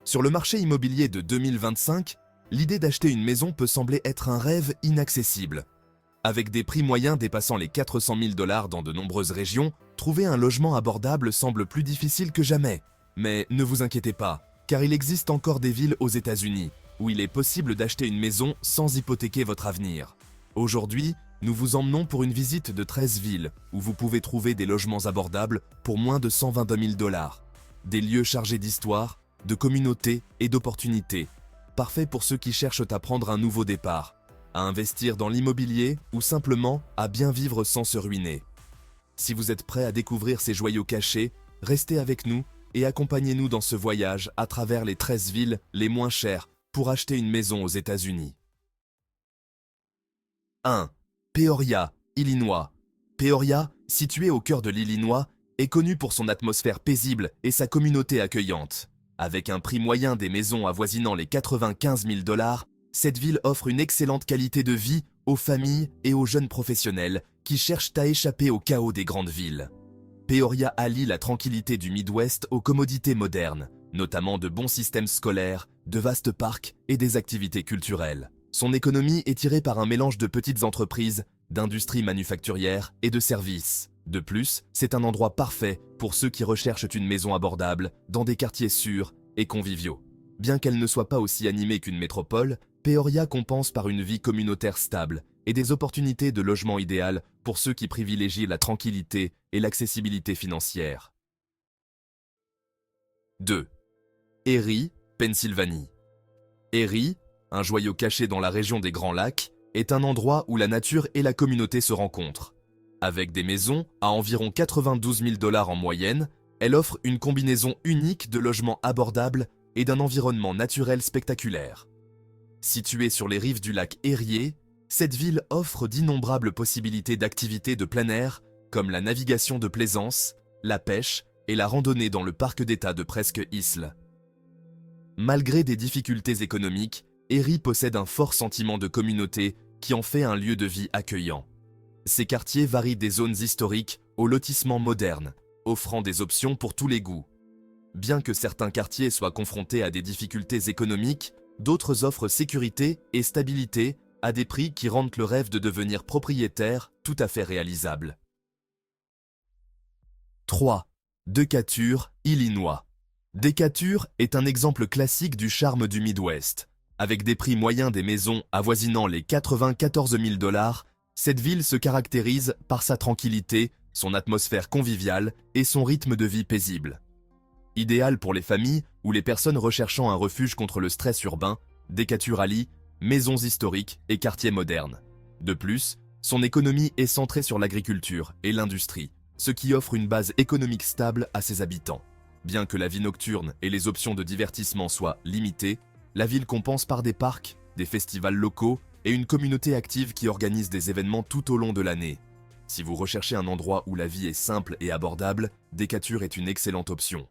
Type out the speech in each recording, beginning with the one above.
Sur le marché immobilier de 2025, l'idée d'acheter une maison peut sembler être un rêve inaccessible. Avec des prix moyens dépassant les 400 000 $ dans de nombreuses régions, trouver un logement abordable semble plus difficile que jamais. Mais ne vous inquiétez pas, car il existe encore des villes aux États-Unis où il est possible d'acheter une maison sans hypothéquer votre avenir. Aujourd'hui, nous vous emmenons pour une visite de 13 villes où vous pouvez trouver des logements abordables pour moins de 122 000 $. Des lieux chargés d'histoire, de communauté et d'opportunités, parfaits pour ceux qui cherchent à prendre un nouveau départ, à investir dans l'immobilier ou simplement à bien vivre sans se ruiner. Si vous êtes prêt à découvrir ces joyaux cachés, restez avec nous et accompagnez-nous dans ce voyage à travers les 13 villes les moins chères pour acheter une maison aux États-Unis. 1. Peoria, Illinois. Peoria, situé au cœur de l'Illinois, est connu pour son atmosphère paisible et sa communauté accueillante. Avec un prix moyen des maisons avoisinant les 95 000 $, cette ville offre une excellente qualité de vie aux familles et aux jeunes professionnels qui cherchent à échapper au chaos des grandes villes. Peoria allie la tranquillité du Midwest aux commodités modernes, notamment de bons systèmes scolaires, de vastes parcs et des activités culturelles. Son économie est tirée par un mélange de petites entreprises, d'industries manufacturières et de services. De plus, c'est un endroit parfait pour ceux qui recherchent une maison abordable dans des quartiers sûrs et conviviaux. Bien qu'elle ne soit pas aussi animée qu'une métropole, Peoria compense par une vie communautaire stable et des opportunités de logement idéal pour ceux qui privilégient la tranquillité et l'accessibilité financière. 2. Erie, Pennsylvanie. Erie, un joyau caché dans la région des Grands Lacs, est un endroit où la nature et la communauté se rencontrent. Avec des maisons à environ 92 000 $ en moyenne, elle offre une combinaison unique de logements abordables et d'un environnement naturel spectaculaire. Située sur les rives du lac Erie, cette ville offre d'innombrables possibilités d'activités de plein air, comme la navigation de plaisance, la pêche et la randonnée dans le parc d'État de Presque Isle. Malgré des difficultés économiques, Erie possède un fort sentiment de communauté qui en fait un lieu de vie accueillant. Ces quartiers varient des zones historiques aux lotissements modernes, offrant des options pour tous les goûts. Bien que certains quartiers soient confrontés à des difficultés économiques, d'autres offrent sécurité et stabilité à des prix qui rendent le rêve de devenir propriétaire tout à fait réalisable. 3. Decatur, Illinois. Decatur est un exemple classique du charme du Midwest. Avec des prix moyens des maisons avoisinant les 94 000 $, cette ville se caractérise par sa tranquillité, son atmosphère conviviale et son rythme de vie paisible. Idéal pour les familles ou les personnes recherchant un refuge contre le stress urbain, Decatur allie maisons historiques et quartiers modernes. De plus, son économie est centrée sur l'agriculture et l'industrie, ce qui offre une base économique stable à ses habitants. Bien que la vie nocturne et les options de divertissement soient limitées, la ville compense par des parcs, des festivals locaux et une communauté active qui organise des événements tout au long de l'année. Si vous recherchez un endroit où la vie est simple et abordable, Decatur est une excellente option.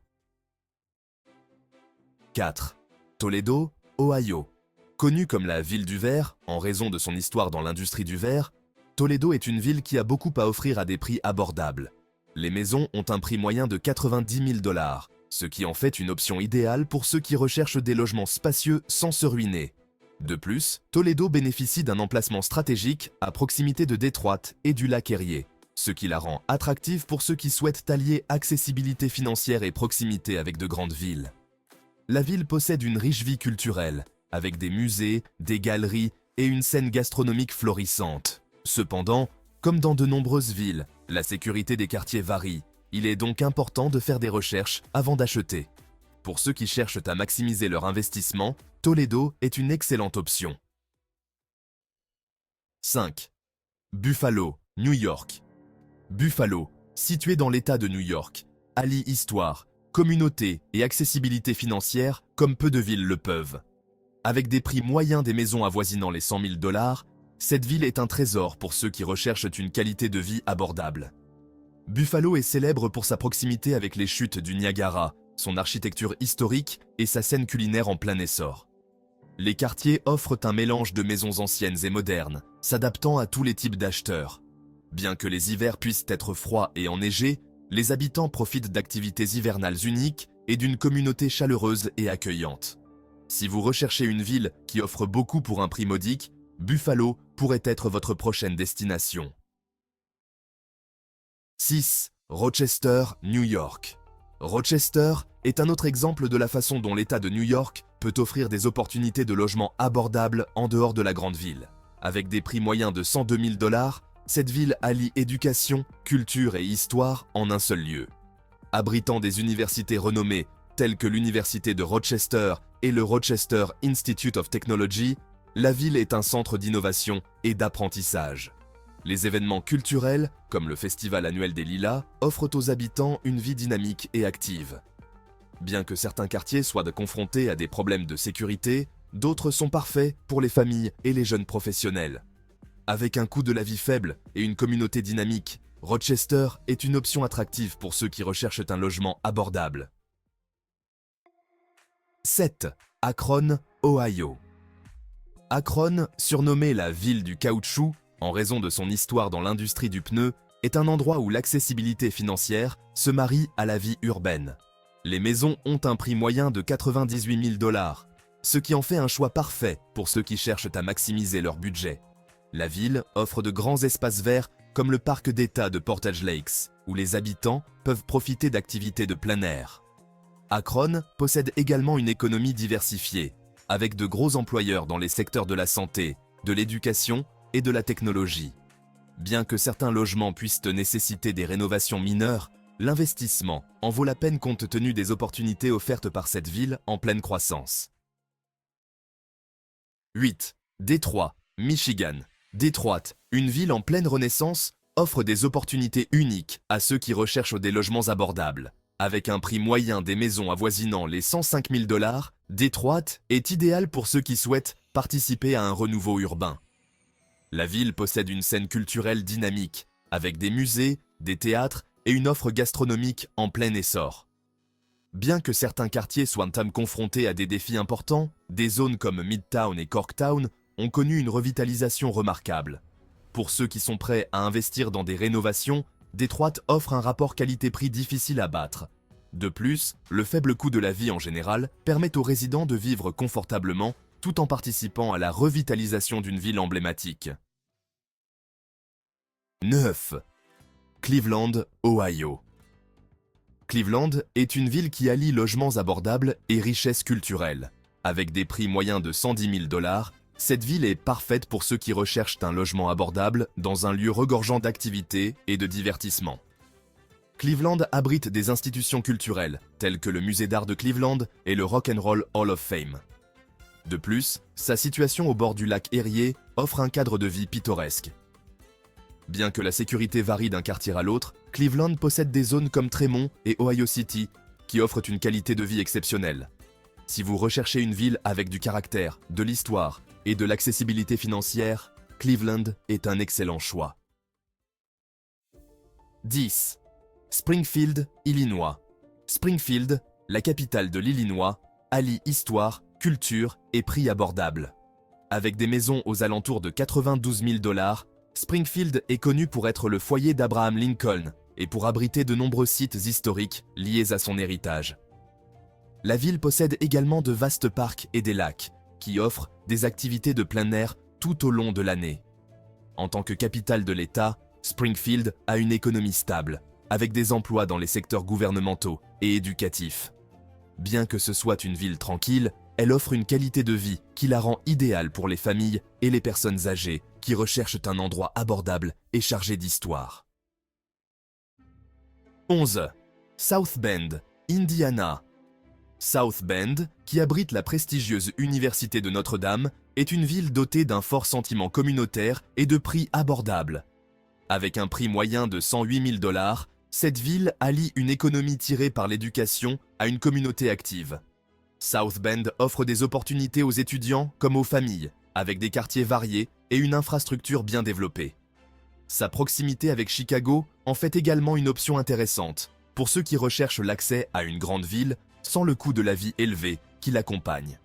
4. Toledo, Ohio. Connue comme la ville du verre, en raison de son histoire dans l'industrie du verre, Toledo est une ville qui a beaucoup à offrir à des prix abordables. Les maisons ont un prix moyen de 90 000 $, ce qui en fait une option idéale pour ceux qui recherchent des logements spacieux sans se ruiner. De plus, Toledo bénéficie d'un emplacement stratégique à proximité de Détroit et du lac Erie, ce qui la rend attractive pour ceux qui souhaitent allier accessibilité financière et proximité avec de grandes villes. La ville possède une riche vie culturelle, avec des musées, des galeries et une scène gastronomique florissante. Cependant, comme dans de nombreuses villes, la sécurité des quartiers varie. Il est donc important de faire des recherches avant d'acheter. Pour ceux qui cherchent à maximiser leur investissement, Toledo est une excellente option. 5. Buffalo, New York. Buffalo, situé dans l'État de New York, allie histoire, communauté et accessibilité financière comme peu de villes le peuvent. Avec des prix moyens des maisons avoisinant les 100 000 $, cette ville est un trésor pour ceux qui recherchent une qualité de vie abordable. Buffalo est célèbre pour sa proximité avec les chutes du Niagara, son architecture historique et sa scène culinaire en plein essor. Les quartiers offrent un mélange de maisons anciennes et modernes, s'adaptant à tous les types d'acheteurs. Bien que les hivers puissent être froids et enneigés, les habitants profitent d'activités hivernales uniques et d'une communauté chaleureuse et accueillante. Si vous recherchez une ville qui offre beaucoup pour un prix modique, Buffalo pourrait être votre prochaine destination. 6. Rochester, New York. Rochester est un autre exemple de la façon dont l'État de New York peut offrir des opportunités de logement abordables en dehors de la grande ville. Avec des prix moyens de 102 000 $, cette ville allie éducation, culture et histoire en un seul lieu. Abritant des universités renommées telles que l'Université de Rochester et le Rochester Institute of Technology, la ville est un centre d'innovation et d'apprentissage. Les événements culturels, comme le Festival annuel des Lilas, offrent aux habitants une vie dynamique et active. Bien que certains quartiers soient confrontés à des problèmes de sécurité, d'autres sont parfaits pour les familles et les jeunes professionnels. Avec un coût de la vie faible et une communauté dynamique, Rochester est une option attractive pour ceux qui recherchent un logement abordable. 7. Akron, Ohio. Akron, surnommée la ville du caoutchouc en raison de son histoire dans l'industrie du pneu, est un endroit où l'accessibilité financière se marie à la vie urbaine. Les maisons ont un prix moyen de 98 000 $, ce qui en fait un choix parfait pour ceux qui cherchent à maximiser leur budget. La ville offre de grands espaces verts comme le parc d'État de Portage Lakes, où les habitants peuvent profiter d'activités de plein air. Akron possède également une économie diversifiée, avec de gros employeurs dans les secteurs de la santé, de l'éducation et de la technologie. Bien que certains logements puissent nécessiter des rénovations mineures, l'investissement en vaut la peine compte tenu des opportunités offertes par cette ville en pleine croissance. 8. Détroit, Michigan. Détroit, une ville en pleine renaissance, offre des opportunités uniques à ceux qui recherchent des logements abordables. Avec un prix moyen des maisons avoisinant les 105 000 $, Détroit est idéal pour ceux qui souhaitent participer à un renouveau urbain. La ville possède une scène culturelle dynamique, avec des musées, des théâtres et une offre gastronomique en plein essor. Bien que certains quartiers soient confrontés à des défis importants, des zones comme Midtown et Corktown ont connu une revitalisation remarquable. Pour ceux qui sont prêts à investir dans des rénovations, Détroit offre un rapport qualité-prix difficile à battre. De plus, le faible coût de la vie en général permet aux résidents de vivre confortablement tout en participant à la revitalisation d'une ville emblématique. 9. Cleveland, Ohio. Cleveland est une ville qui allie logements abordables et richesse culturelle. Avec des prix moyens de 110 000 $, cette ville est parfaite pour ceux qui recherchent un logement abordable dans un lieu regorgeant d'activités et de divertissement. Cleveland abrite des institutions culturelles, telles que le Musée d'art de Cleveland et le Rock and Roll Hall of Fame. De plus, sa situation au bord du lac Erie offre un cadre de vie pittoresque. Bien que la sécurité varie d'un quartier à l'autre, Cleveland possède des zones comme Tremont et Ohio City qui offrent une qualité de vie exceptionnelle. Si vous recherchez une ville avec du caractère, de l'histoire et de l'accessibilité financière, Cleveland est un excellent choix. 10. Springfield, Illinois. Springfield, la capitale de l'Illinois, allie histoire, culture et prix abordables. Avec des maisons aux alentours de 92 000 $, Springfield est connu pour être le foyer d'Abraham Lincoln et pour abriter de nombreux sites historiques liés à son héritage. La ville possède également de vastes parcs et des lacs, qui offrent des activités de plein air tout au long de l'année. En tant que capitale de l'État, Springfield a une économie stable, avec des emplois dans les secteurs gouvernementaux et éducatifs. Bien que ce soit une ville tranquille, elle offre une qualité de vie qui la rend idéale pour les familles et les personnes âgées qui recherchent un endroit abordable et chargé d'histoire. 11. South Bend, Indiana. South Bend, qui abrite la prestigieuse Université de Notre-Dame, est une ville dotée d'un fort sentiment communautaire et de prix abordables. Avec un prix moyen de 108 000 $, cette ville allie une économie tirée par l'éducation à une communauté active. South Bend offre des opportunités aux étudiants comme aux familles, avec des quartiers variés et une infrastructure bien développée. Sa proximité avec Chicago en fait également une option intéressante pour ceux qui recherchent l'accès à une grande ville sans le coût de la vie élevé qui l'accompagne.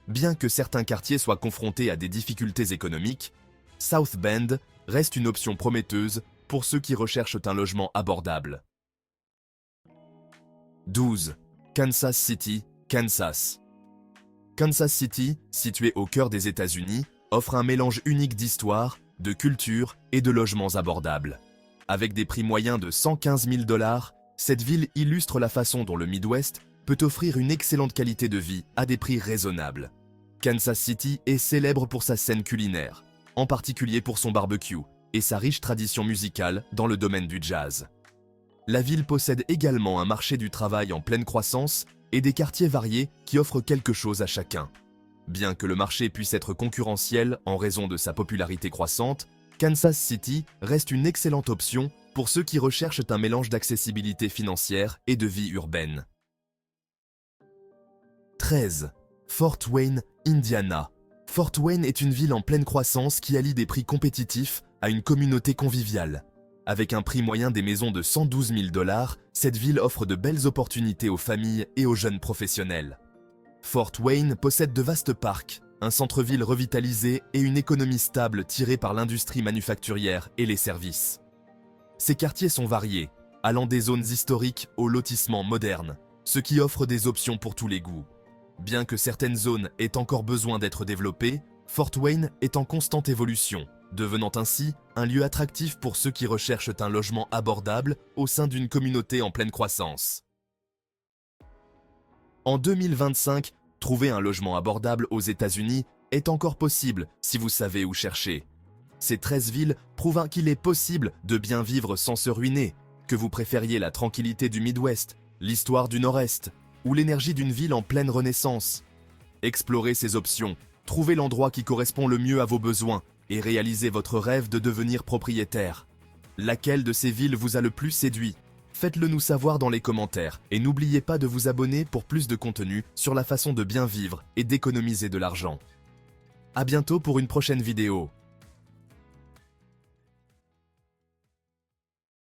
Bien que certains quartiers soient confrontés à des difficultés économiques, South Bend reste une option prometteuse pour ceux qui recherchent un logement abordable. 12. Kansas City, Kansas. Kansas City, située au cœur des États-Unis, offre un mélange unique d'histoire, de culture et de logements abordables. Avec des prix moyens de 115 000 $, cette ville illustre la façon dont le Midwest peut offrir une excellente qualité de vie à des prix raisonnables. Kansas City est célèbre pour sa scène culinaire, en particulier pour son barbecue et sa riche tradition musicale dans le domaine du jazz. La ville possède également un marché du travail en pleine croissance et des quartiers variés qui offrent quelque chose à chacun. Bien que le marché puisse être concurrentiel en raison de sa popularité croissante, Kansas City reste une excellente option pour ceux qui recherchent un mélange d'accessibilité financière et de vie urbaine. 13. Fort Wayne, Indiana. Fort Wayne est une ville en pleine croissance qui allie des prix compétitifs à une communauté conviviale. Avec un prix moyen des maisons de 112 000 $, cette ville offre de belles opportunités aux familles et aux jeunes professionnels. Fort Wayne possède de vastes parcs, un centre-ville revitalisé et une économie stable tirée par l'industrie manufacturière et les services. Ces quartiers sont variés, allant des zones historiques aux lotissements modernes, ce qui offre des options pour tous les goûts. Bien que certaines zones aient encore besoin d'être développées, Fort Wayne est en constante évolution, devenant ainsi un lieu attractif pour ceux qui recherchent un logement abordable au sein d'une communauté en pleine croissance. En 2025, trouver un logement abordable aux États-Unis est encore possible si vous savez où chercher. Ces 13 villes prouvent qu'il est possible de bien vivre sans se ruiner, que vous préfériez la tranquillité du Midwest, l'histoire du Nord-Est ou l'énergie d'une ville en pleine renaissance. Explorez ces options, trouvez l'endroit qui correspond le mieux à vos besoins et réalisez votre rêve de devenir propriétaire. Laquelle de ces villes vous a le plus séduit? Faites-le nous savoir dans les commentaires et n'oubliez pas de vous abonner pour plus de contenu sur la façon de bien vivre et d'économiser de l'argent. À bientôt pour une prochaine vidéo.